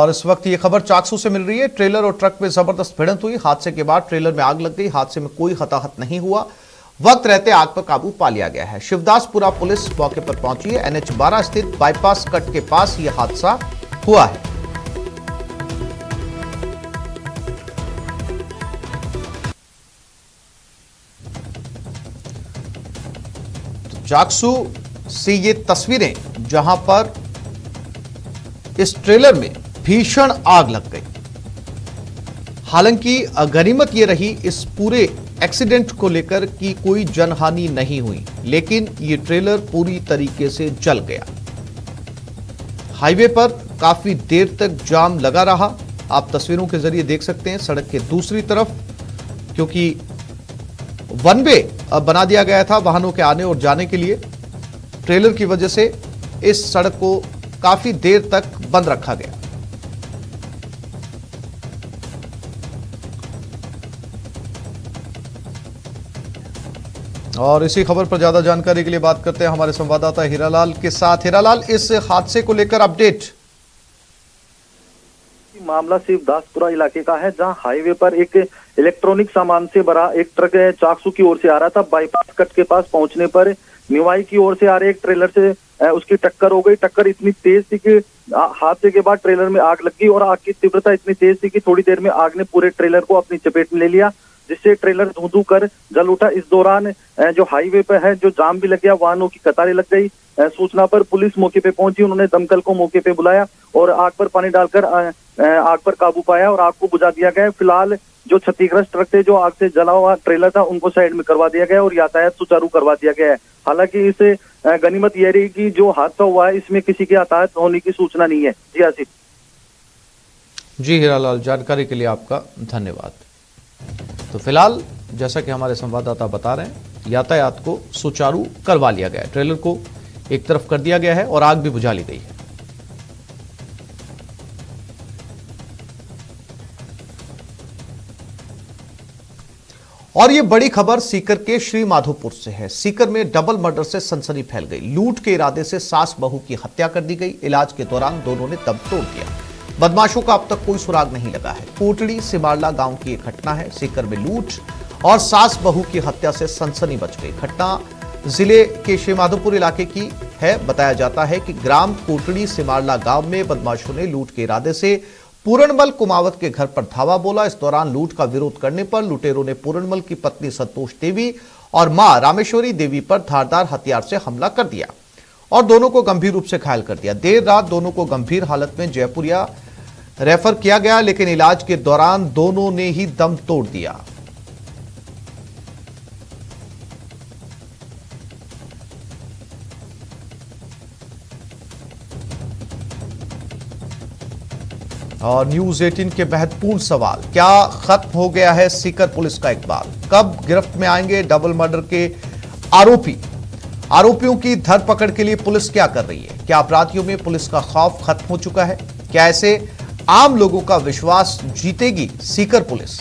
और इस वक्त ये खबर चाकसू से मिल रही है। ट्रेलर और ट्रक में जबरदस्त भिड़ंत हुई। हादसे के बाद ट्रेलर में आग लग गई। हादसे में कोई हताहत नहीं हुआ। वक्त रहते आग पर काबू पा लिया गया है। शिवदासपुरा पुलिस मौके पर पहुंची है। NH 12 स्थित बाईपास कट के पास यह हादसा हुआ है। चाकसू से ये तस्वीरें जहां पर इस ट्रेलर में भीषण आग लग गई। हालांकि गनीमत यह रही इस पूरे एक्सीडेंट को लेकर कि कोई जनहानि नहीं हुई, लेकिन ये ट्रेलर पूरी तरीके से जल गया। हाईवे पर काफी देर तक जाम लगा रहा। आप तस्वीरों के जरिए देख सकते हैं सड़क के दूसरी तरफ, क्योंकि वन वे बना दिया गया था वाहनों के आने और जाने के लिए। ट्रेलर की वजह से इस सड़क को काफी देर तक बंद रखा गया। और इसी खबर पर ज्यादा जानकारी के लिए बात करते हैं हमारे संवाददाता हीरालाल के साथ। हीरालाल, इस हादसे को लेकर अपडेट। मामला शिवदासपुरा इलाके का है, जहां हाईवे पर एक इलेक्ट्रॉनिक सामान से भरा एक ट्रक चाकसू की ओर से आ रहा था। बाईपास कट के पास पहुंचने पर निवाई की ओर से आ रहे एक ट्रेलर से उसकी टक्कर हो गई। टक्कर इतनी तेज थी कि हादसे के बाद ट्रेलर में आग लग गई और आग की तीव्रता इतनी तेज थी कि थोड़ी देर में आग ने पूरे ट्रेलर को अपनी चपेट में ले लिया, जिससे ट्रेलर धू-धू कर जल उठा। इस दौरान जो हाईवे पर है जो जाम भी लग गया, वाहनों की कतारें लग गई। सूचना पर पुलिस मौके पे पहुंची। उन्होंने दमकल को मौके पे बुलाया और आग पर पानी डालकर आग पर काबू पाया और आग को बुझा दिया गया। फिलहाल जो क्षतिग्रस्त ट्रक थे, जो आग से जला हुआ ट्रेलर था, उनको साइड में करवा दिया गया और यातायात सुचारू करवा दिया गया है। हालांकि इसे गनीमत यह रही कि जो हादसा हुआ है इसमें किसी के हताहत होने की सूचना नहीं है। जी आसिफ। जी हीरालाल, जानकारी के लिए आपका धन्यवाद। तो फिलहाल जैसा कि हमारे संवाददाता बता रहे हैं, यातायात को सुचारू करवा लिया गया है। ट्रेलर को एक तरफ कर दिया गया है और आग भी बुझा ली गई है। और ये बड़ी खबर सीकर के श्री माधोपुर से है। सीकर में डबल मर्डर से सनसनी फैल गई। लूट के इरादे से सास बहू की हत्या कर दी गई। इलाज के दौरान दोनों ने दम तोड़ दिया। बदमाशों का अब तक कोई सुराग नहीं लगा है। कोटड़ी सिमारला गांव की एक घटना है। सीकर में लूट और सास बहू की हत्या से सनसनी मच गई। घटना जिले के श्री माधोपुर इलाके की है। बताया जाता है कि ग्राम कोटड़ी सिमारला गांव में बदमाशों ने लूट के इरादे से पूरणमल कुमावत के घर पर धावा बोला। इस दौरान लूट का विरोध करने पर लुटेरों ने पूरणमल की पत्नी संतोष देवी और मां रामेश्वरी देवी पर धारदार हथियार से हमला कर दिया और दोनों को गंभीर रूप से घायल कर दिया। देर रात दोनों को गंभीर हालत में जयपुरिया रेफर किया गया, लेकिन इलाज के दौरान दोनों ने ही दम तोड़ दिया। और न्यूज 18 के महत्वपूर्ण सवाल, क्या खत्म हो गया है सीकर पुलिस का इकबाल? कब गिरफ्त में आएंगे डबल मर्डर के आरोपी? आरोपियों की धरपकड़ के लिए पुलिस क्या कर रही है? क्या अपराधियों में पुलिस का खौफ खत्म हो चुका है? क्या ऐसे आम लोगों का विश्वास जीतेगी सीकर पुलिस?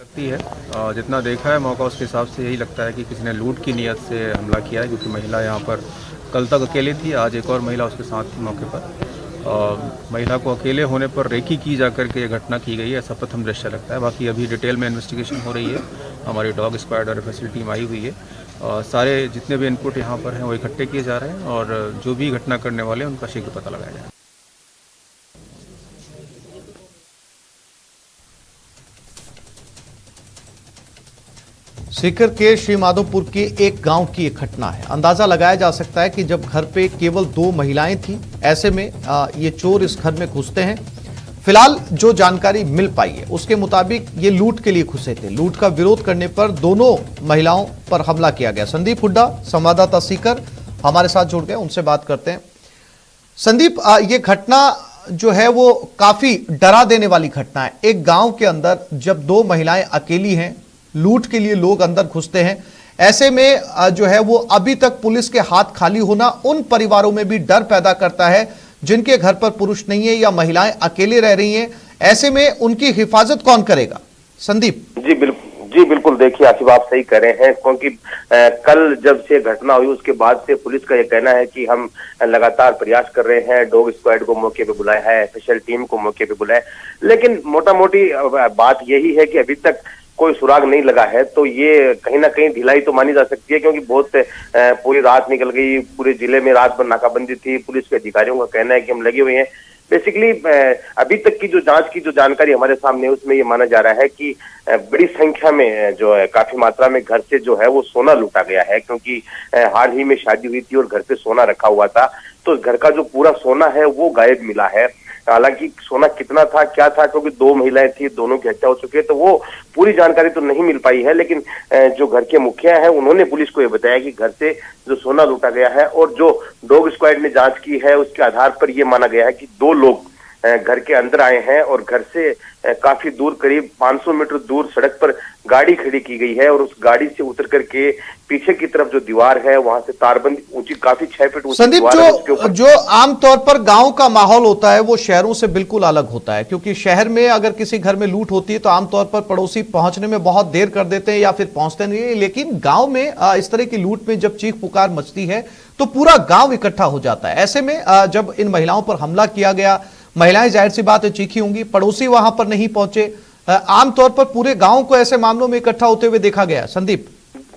लगती है जितना देखा है मौका, उसके हिसाब से यही लगता है कि किसी ने लूट की नीयत से हमला किया है, क्योंकि महिला यहाँ पर कल तक अकेली थी। आज एक और महिला उसके साथ थी मौके पर। महिला को अकेले होने पर रेकी की जाकर के ये घटना की गई है, ऐसा प्रथम दृश्य लगता है। बाकी अभी डिटेल में इन्वेस्टिगेशन हो रही है। हमारी डॉग स्क्वाड और एफएसएल टीम आई हुई है। सारे जितने भी इनपुट यहाँ पर हैं वो इकट्ठे किए जा रहे हैं और जो भी घटना करने वाले हैं उनका शीघ्र पता लगाया जाए। सीकर के श्री माधोपुर के एक गांव की एक घटना है। अंदाजा लगाया जा सकता है कि जब घर पे केवल 2 महिलाएं थी, ऐसे में ये चोर इस घर में घुसते हैं। फिलहाल जो जानकारी मिल पाई है उसके मुताबिक ये लूट के लिए घुसे थे। लूट का विरोध करने पर दोनों महिलाओं पर हमला किया गया। संदीप हुड्डा संवाददाता सीकर हमारे साथ जुड़ गए, उनसे बात करते हैं। संदीप, ये घटना जो है वो काफी डरा देने वाली घटना है। एक गांव के अंदर जब 2 महिलाएं अकेली हैं, लूट के लिए लोग अंदर घुसते हैं, ऐसे में जो है वो अभी तक पुलिस के हाथ खाली होना उन परिवारों में भी डर पैदा करता है जिनके घर पर पुरुष नहीं है या महिलाएं अकेले रह रही हैं। ऐसे में उनकी हिफाजत कौन करेगा? संदीप। जी बिल्कुल देखिए आसिफ, आप सही कह रहे हैं, क्योंकि कल जब से घटना हुई उसके बाद से पुलिस का यह कहना है कि हम लगातार प्रयास कर रहे हैं, डॉग स्क्वाड को मौके पे बुलाया है, स्पेशल टीम को मौके पे बुलाया, लेकिन मोटा मोटी बात यही है कि अभी तक कोई सुराग नहीं लगा है। तो ये कहीं ना कहीं ढिलाई तो मानी जा सकती है, क्योंकि बहुत पूरी रात निकल गई, पूरे जिले में रात भर नाकाबंदी थी। पुलिस के अधिकारियों का कहना है कि हम लगे हुए हैं। बेसिकली अभी तक की जो जांच की जो जानकारी हमारे सामने है उसमें ये माना जा रहा है कि बड़ी संख्या में जो है, काफी मात्रा में घर से जो है वो सोना लूटा गया है, क्योंकि हाल ही में शादी हुई थी और घर पे सोना रखा हुआ था, तो घर का जो पूरा सोना है वो गायब मिला है। हालांकि सोना कितना था क्या था, क्योंकि 2 महिलाएं थी, दोनों की हत्या हो चुकी है, तो वो पूरी जानकारी तो नहीं मिल पाई है। लेकिन जो घर के मुखिया हैं उन्होंने पुलिस को ये बताया कि घर से जो सोना लूटा गया है, और जो डॉग स्क्वाड ने जांच की है उसके आधार पर यह माना गया है कि 2 लोग घर के अंदर आए हैं और घर से काफी दूर, करीब 500 मीटर दूर सड़क पर गाड़ी खड़ी की गई है, और उस गाड़ी से उतर करके पीछे की तरफ जो दीवार है वहां से तारबंदी ऊंची, काफी 6 फीट ऊंची संदीप, जो आमतौर पर गांव का माहौल होता है वो शहरों से बिल्कुल अलग होता है, क्योंकि शहर में अगर किसी घर में लूट होती है तो आमतौर पर पड़ोसी पहुंचने में बहुत देर कर देते हैं या फिर पहुंचते नहीं है। लेकिन गांव में इस तरह की लूट में जब चीख पुकार मचती है तो पूरा गांव इकट्ठा हो जाता है। ऐसे में जब इन महिलाओं पर हमला किया गया, महिलाएं जाहिर सी बात है चीखी होंगी, पड़ोसी वहां पर नहीं पहुंचे, आमतौर पर पूरे गांव को ऐसे मामलों में इकट्ठा होते हुए देखा गया। संदीप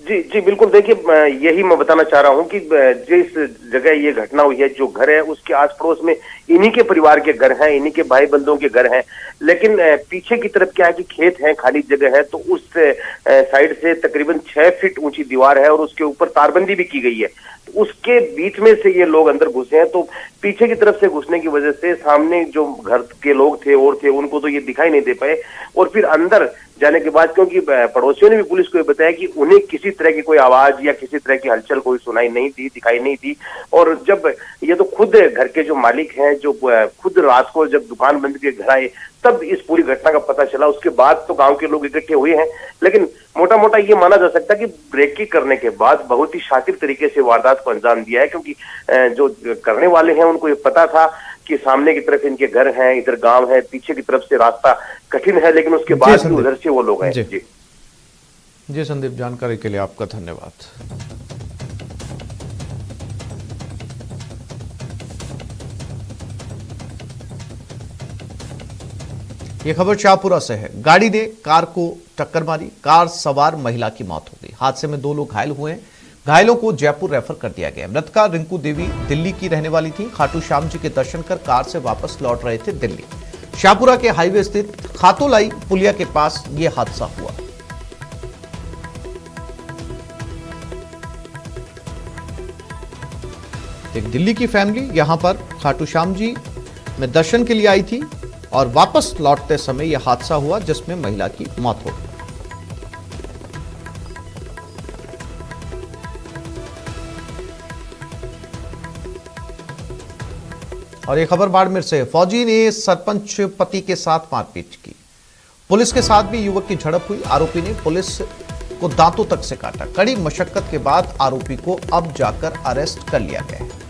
जी बिल्कुल देखिए, यही मैं बताना चाह रहा हूं कि जिस जगह ये घटना हुई है, जो घर है उसके आस पड़ोस में इन्हीं के परिवार के घर हैं, इन्हीं के भाई बंधुओं के घर हैं। लेकिन पीछे की तरफ क्या है कि खेत है, खाली जगह है, तो उस साइड से तकरीबन 6 फीट ऊंची दीवार है और उसके ऊपर तारबंदी भी की गई है। तो उसके बीच में से ये लोग अंदर घुसे हैं, तो पीछे की तरफ से घुसने की वजह से सामने जो घर के लोग थे और थे उनको तो ये दिखाई नहीं दे पाए, और फिर अंदर जाने के बाद, क्योंकि पड़ोसियों ने भी पुलिस को बताया कि उन्हें किसी तरह की कोई आवाज या किसी तरह की हलचल कोई सुनाई नहीं दी, दिखाई नहीं दी। और जब ये तो खुद घर के जो मालिक हैं, जो खुद रात को जब दुकान बंद के घर आए, तब इस पूरी घटना का पता चला। उसके बाद तो गांव के लोग इकट्ठे हुए हैं, लेकिन मोटा मोटा ये माना जा सकता है कि ब्रेकिंग करने के बाद बहुत ही शातिर तरीके से वारदात को अंजाम दिया है, क्योंकि जो करने वाले हैं उनको ये पता था कि सामने की तरफ इनके घर हैं, इधर गांव है, पीछे की तरफ से रास्ता कठिन है, लेकिन उसके बाद भी उधर से वो लोग हैं। जी संदीप, जानकारी के लिए आपका धन्यवाद। ये खबर शाहपुरा से है। गाड़ी ने कार को टक्कर मारी, कार सवार महिला की मौत हो गई। हादसे में 2 लोग घायल हुए हैं। घायलों को जयपुर रेफर कर दिया गया। मृतका रिंकू देवी दिल्ली की रहने वाली थी। खाटू श्याम जी के दर्शन कर कार से वापस लौट रहे थे दिल्ली। शाहपुरा के हाईवे स्थित खातोलाई पुलिया के पास यह हादसा हुआ। एक दिल्ली की फैमिली यहां पर खाटू श्याम जी में दर्शन के लिए आई थी और वापस लौटते समय यह हादसा हुआ, जिसमें महिला की मौत हो गई। और यह खबर बाड़मेर से। फौजी ने सरपंच पति के साथ मारपीट की। पुलिस के साथ भी युवक की झड़प हुई। आरोपी ने पुलिस को दांतों तक से काटा। कड़ी मशक्कत के बाद आरोपी को अब जाकर अरेस्ट कर लिया गया है।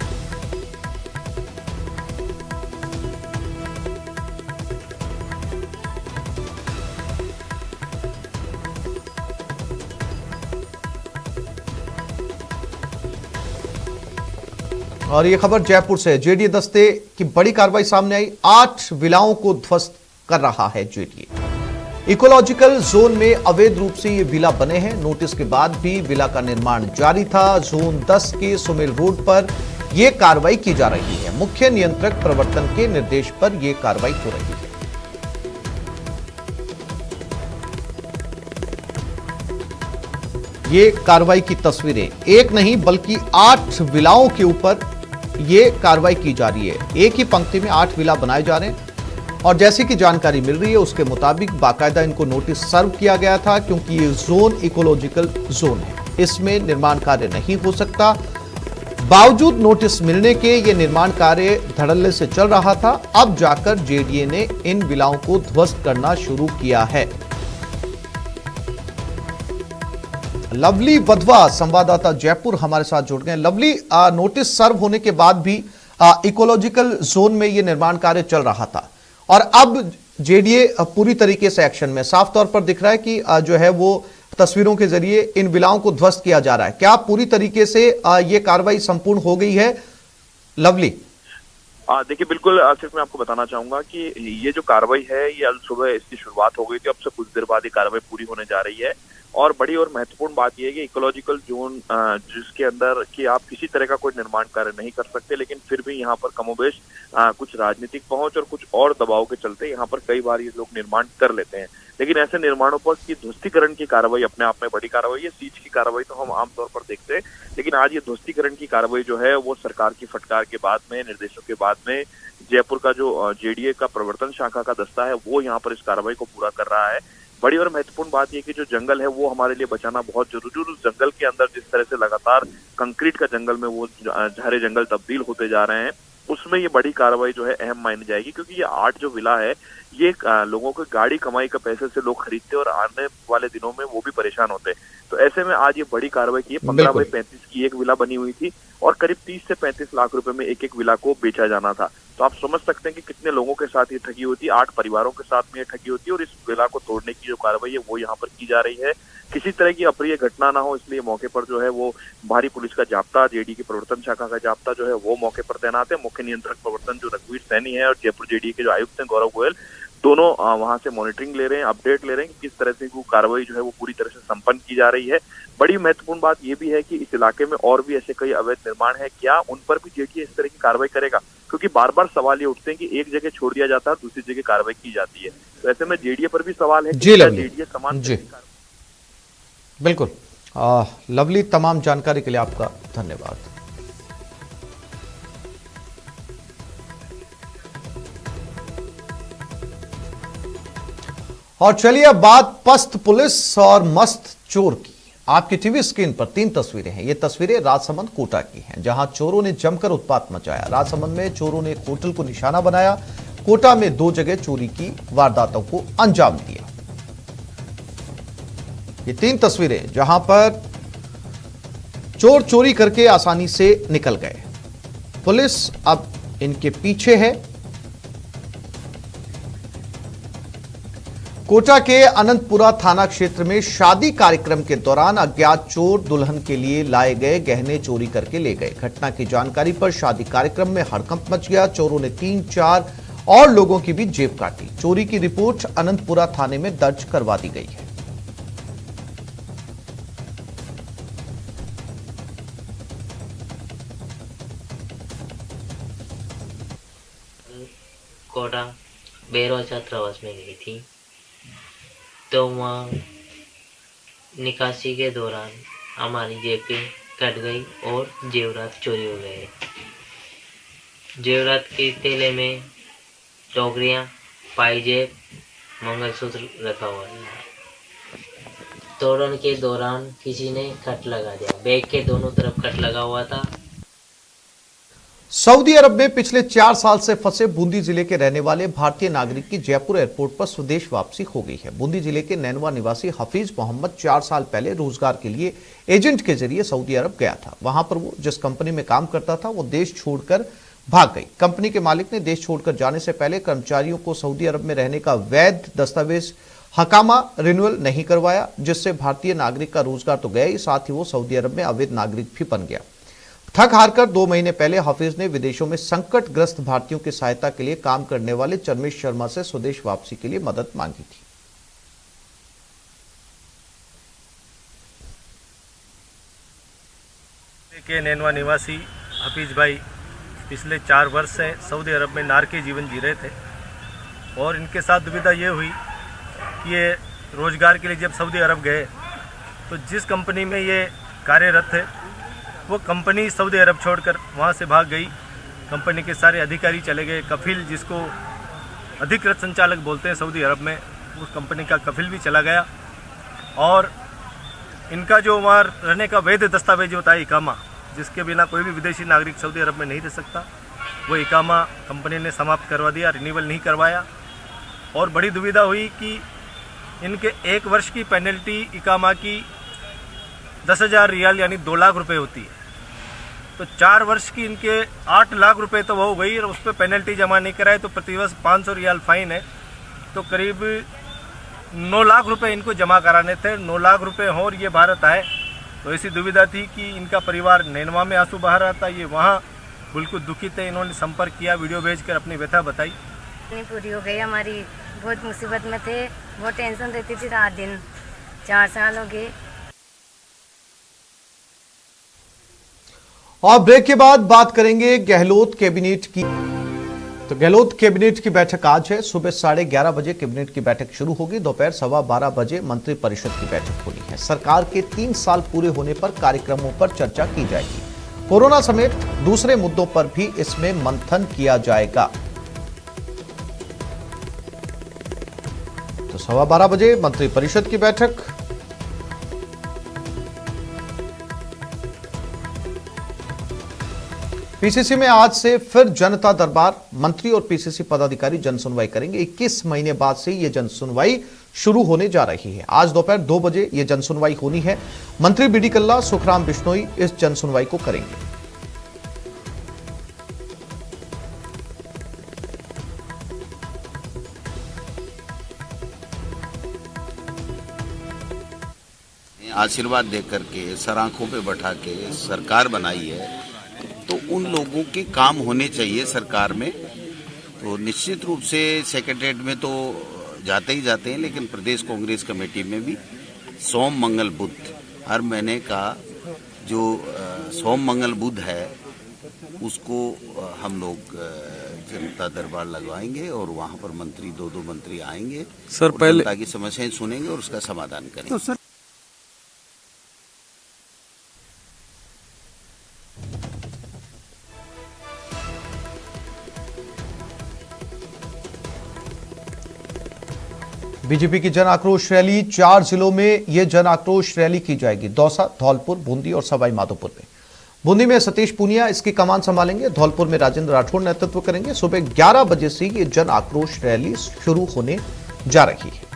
और ये खबर जयपुर से। जेडीए दस्ते की बड़ी कार्रवाई सामने आई। 8 विलाओं को ध्वस्त कर रहा है जेडीए। इकोलॉजिकल जोन में अवैध रूप से ये विला बने हैं। नोटिस के बाद भी विला का निर्माण जारी था। जोन 10 के सुमेल रोड पर यह कार्रवाई की जा रही है। मुख्य नियंत्रक प्रवर्तन के निर्देश पर यह कार्रवाई हो रही है। ये कार्रवाई की तस्वीरें, एक नहीं बल्कि 8 विलाओं के ऊपर ये कार्रवाई की जा रही है। एक ही पंक्ति में 8 विला बनाए जा रहे हैं। और जैसी कि जानकारी मिल रही है उसके मुताबिक बाकायदा इनको नोटिस सर्व किया गया था, क्योंकि ये जोन इकोलॉजिकल जोन है, इसमें निर्माण कार्य नहीं हो सकता। बावजूद नोटिस मिलने के ये निर्माण कार्य धड़ल्ले से चल रहा था। अब जाकर जेडीए ने इन विलाओं को ध्वस्त करना शुरू किया है। लवली वधवा संवाददाता जयपुर हमारे साथ जुड़ गए। लवली, नोटिस सर्व होने के बाद भी इकोलॉजिकल जोन में यह निर्माण कार्य चल रहा था और अब जेडीए पूरी तरीके से एक्शन में, साफ तौर पर दिख रहा है कि जो है वो तस्वीरों के जरिए इन विलाओं को ध्वस्त किया जा रहा है। क्या पूरी तरीके से ये कार्रवाई संपूर्ण हो गई है? लवली। देखिए बिल्कुल, सिर्फ मैं आपको बताना चाहूंगा कि ये जो कार्रवाई है ये आज सुबह इसकी शुरुआत हो गई थी। अब से कुछ देर बाद ये कार्रवाई पूरी होने जा रही है। और बड़ी और महत्वपूर्ण बात यह है कि इकोलॉजिकल जोन जिसके अंदर कि आप किसी तरह का कोई निर्माण कार्य नहीं कर सकते, लेकिन फिर भी यहाँ पर कमोबेश कुछ राजनीतिक पहुंच और कुछ और दबाव के चलते यहाँ पर कई बार ये लोग निर्माण कर लेते हैं। लेकिन ऐसे निर्माणों पर की ध्वस्तीकरण की कार्रवाई अपने आप में बड़ी कार्रवाई है। सीज की कार्रवाई तो हम आमतौर पर देखते हैं, लेकिन आज ये ध्वस्तीकरण की कार्रवाई जो है वो सरकार की फटकार के बाद में, निर्देशों के बाद में जयपुर का जो जेडीए का प्रवर्तन शाखा का दस्ता है वो यहाँ पर इस कार्रवाई को पूरा कर रहा है। बड़ी और महत्वपूर्ण बात यह कि जो जंगल है वो हमारे लिए बचाना बहुत जरूरी है। उस जंगल के अंदर जिस तरह से लगातार कंक्रीट का जंगल में वो हरे जंगल तब्दील होते जा रहे हैं, उसमें ये बड़ी कार्रवाई जो है अहम मानी जाएगी, क्योंकि ये 8 जो विला है ये लोगों को गाड़ी कमाई का पैसे से लोग खरीदते और आने वाले दिनों में वो भी परेशान होते। तो ऐसे में आज ये बड़ी कार्रवाई की है। 15x35 की एक विला बनी हुई थी और करीब 30 से 35 लाख रुपए में एक विला को बेचा जाना था। तो आप समझ सकते हैं कि कितने लोगों के साथ ये ठगी होती है। 8 परिवारों के साथ में ये ठगी होती है और इस विला को तोड़ने की जो कार्रवाई है वो यहाँ पर की जा रही है। किसी तरह की अप्रिय घटना ना हो, इसलिए मौके पर जो है वो भारी पुलिस का जाब्ता, जेडी की प्रवर्तन शाखा का जाब्ता जो है वो मौके पर तैनात है। मुख्य नियंत्रक प्रवर्तन जो रघुवीर सैनी है और जयपुर जेडीए के जो आयुक्त हैं गौरव गोयल, दोनों वहां से मॉनिटरिंग ले रहे हैं, अपडेट ले रहे हैं कि किस तरह से वो कार्रवाई जो है वो पूरी तरह से संपन्न की जा रही है। बड़ी महत्वपूर्ण बात ये भी है कि इस इलाके में और भी ऐसे कई अवैध निर्माण है, क्या उन पर भी जेडीए इस तरह की कार्रवाई करेगा? क्योंकि बार बार सवाल ये उठते हैं कि एक जगह छोड़ दिया जाता है, दूसरी जगह कार्रवाई की जाती है। तो ऐसे में जेडीए पर भी सवाल है कि जेडीए समान जी बिल्कुल। लवली, तमाम जानकारी के लिए आपका धन्यवाद। और चलिए अब बात पस्त पुलिस और मस्त चोर की। आपकी टीवी स्क्रीन पर 3 तस्वीरें हैं। ये तस्वीरें राजसमंद कोटा की हैं, जहां चोरों ने जमकर उत्पात मचाया। राजसमंद में चोरों ने एक होटल को निशाना बनाया। कोटा में 2 जगह चोरी की वारदातों को अंजाम दिया। ये 3 तस्वीरें जहां पर चोर चोरी करके आसानी से निकल गए। पुलिस अब इनके पीछे है। कोटा के अनंतपुरा थाना क्षेत्र में शादी कार्यक्रम के दौरान अज्ञात चोर दुल्हन के लिए लाए गए गहने चोरी करके ले गए। घटना की जानकारी पर शादी कार्यक्रम में हड़कंप मच गया। चोरों ने 3-4 और लोगों की भी जेब काटी। चोरी की रिपोर्ट अनंतपुरा थाने में दर्ज करवा दी गई है। कोटा बेरोज छात्रावास में गई थी, तो वहाँ निकासी के दौरान हमारी जेबें कट गई और जेवरात चोरी हो गए। जेवरात के थैले में टोकरियाँ, पायजेब, मंगलसूत्र रखा हुआ था। तोड़ने के दौरान किसी ने कट लगा दिया। बैग के दोनों तरफ कट लगा हुआ था। सऊदी अरब में पिछले 4 साल से फंसे बूंदी जिले के रहने वाले भारतीय नागरिक की जयपुर एयरपोर्ट पर स्वदेश वापसी हो गई है। बूंदी जिले के नैनवा निवासी हफीज मोहम्मद 4 साल पहले रोजगार के लिए एजेंट के जरिए सऊदी अरब गया था। वहां पर वो जिस कंपनी में काम करता था वो देश छोड़कर भाग गई। कंपनी के मालिक ने देश छोड़कर जाने से पहले कर्मचारियों को सऊदी अरब में रहने का वैध दस्तावेज हकामा रिन्यूअल नहीं करवाया, जिससे भारतीय नागरिक का रोजगार तो गया ही, साथ ही वो सऊदी अरब में अवैध नागरिक भी बन गया। थक हारकर 2 महीने पहले हफीज ने विदेशों में संकटग्रस्त भारतीयों की सहायता के लिए काम करने वाले चरमेश शर्मा से स्वदेश वापसी के लिए मदद मांगी थी। के नैनवा निवासी हफीज भाई पिछले 4 वर्ष से सऊदी अरब में नारकी जीवन जी रहे थे और इनके साथ दुविधा ये हुई कि ये रोजगार के लिए जब सऊदी अरब गए तो जिस कंपनी में ये कार्यरत थे वो कंपनी सऊदी अरब छोड़कर वहाँ से भाग गई। कंपनी के सारे अधिकारी चले गए। कफिल, जिसको अधिकृत संचालक बोलते हैं सऊदी अरब में, उस कंपनी का कफिल भी चला गया और इनका जो वहाँ रहने का वैध दस्तावेज होता है इकामा, जिसके बिना कोई भी विदेशी नागरिक सऊदी अरब में नहीं रह सकता, वो इकामा कंपनी ने समाप्त करवा दिया, रिन्यूअल नहीं करवाया। और बड़ी दुविधा हुई कि इनके 1 वर्ष की पेनल्टी इकामा की 10,000 रियाल यानी 2 लाख रुपए होती है। तो 4 वर्ष की इनके 8 लाख रुपए तो वो हो गई और उस पर पेनल्टी जमा नहीं कराए तो प्रतिवर्ष 500 रियाल फाइन है। तो करीब 9 लाख रुपए इनको जमा कराने थे। 9 लाख रुपए हो और ये भारत आए तो ऐसी दुविधा थी कि इनका परिवार नैनवा में आंसू बहा रहा था, ये वहाँ बिल्कुल दुखी थे। इन्होंने संपर्क किया, वीडियो भेजकर अपनी व्यथा बताई। नहीं पूरी हो गई हमारी, बहुत मुसीबत में थे, बहुत टेंशन रहती थी रात दिन। 4 साल हो गए। और ब्रेक के बाद बात करेंगे गहलोत कैबिनेट की। तो गहलोत कैबिनेट की बैठक आज है। सुबह 11:30 बजे कैबिनेट की बैठक शुरू होगी। दोपहर 12:15 बजे मंत्रिपरिषद की बैठक होनी है। सरकार के 3 साल पूरे होने पर कार्यक्रमों पर चर्चा की जाएगी। कोरोना समेत दूसरे मुद्दों पर भी इसमें मंथन किया जाएगा। तो 12:15 बजे मंत्रिपरिषद की बैठक। पीसीसी में आज से फिर जनता दरबार। मंत्री और पीसीसी पदाधिकारी जन सुनवाई करेंगे। 21 महीने बाद से यह जन सुनवाई शुरू होने जा रही है। आज दोपहर 2 बजे यह जन सुनवाई होनी है। मंत्री बीडी कल्ला, सुखराम बिश्नोई इस जन सुनवाई को करेंगे। आशीर्वाद देकर के सर आंखों पे बैठा के सरकार बनाई है तो उन लोगों के काम होने चाहिए सरकार में। तो निश्चित रूप से सेक्रेटरीट में तो जाते ही जाते हैं, लेकिन प्रदेश कांग्रेस कमेटी में भी सोम मंगल बुध हर महीने का जो सोम मंगल बुध है उसको हम लोग जनता दरबार लगवाएंगे और वहां पर मंत्री 2-2 मंत्री आएंगे सर, पहले जनता की समस्याएं सुनेंगे और उसका समाधान करेंगे। तो सर बीजेपी की जन आक्रोश रैली 4 जिलों में यह जन आक्रोश रैली की जाएगी। दौसा, धौलपुर, बूंदी और सवाई माधोपुर में। बूंदी में सतीश पूनिया इसकी कमान संभालेंगे। धौलपुर में राजेंद्र राठौड़ नेतृत्व करेंगे। सुबह 11 बजे से यह जन आक्रोश रैली शुरू होने जा रही है।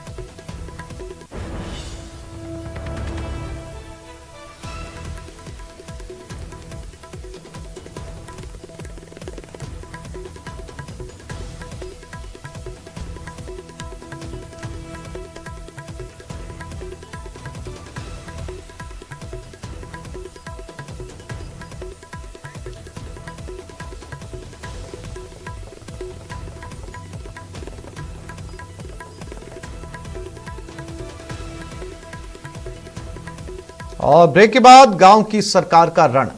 और ब्रेक के बाद गांव की सरकार का रण।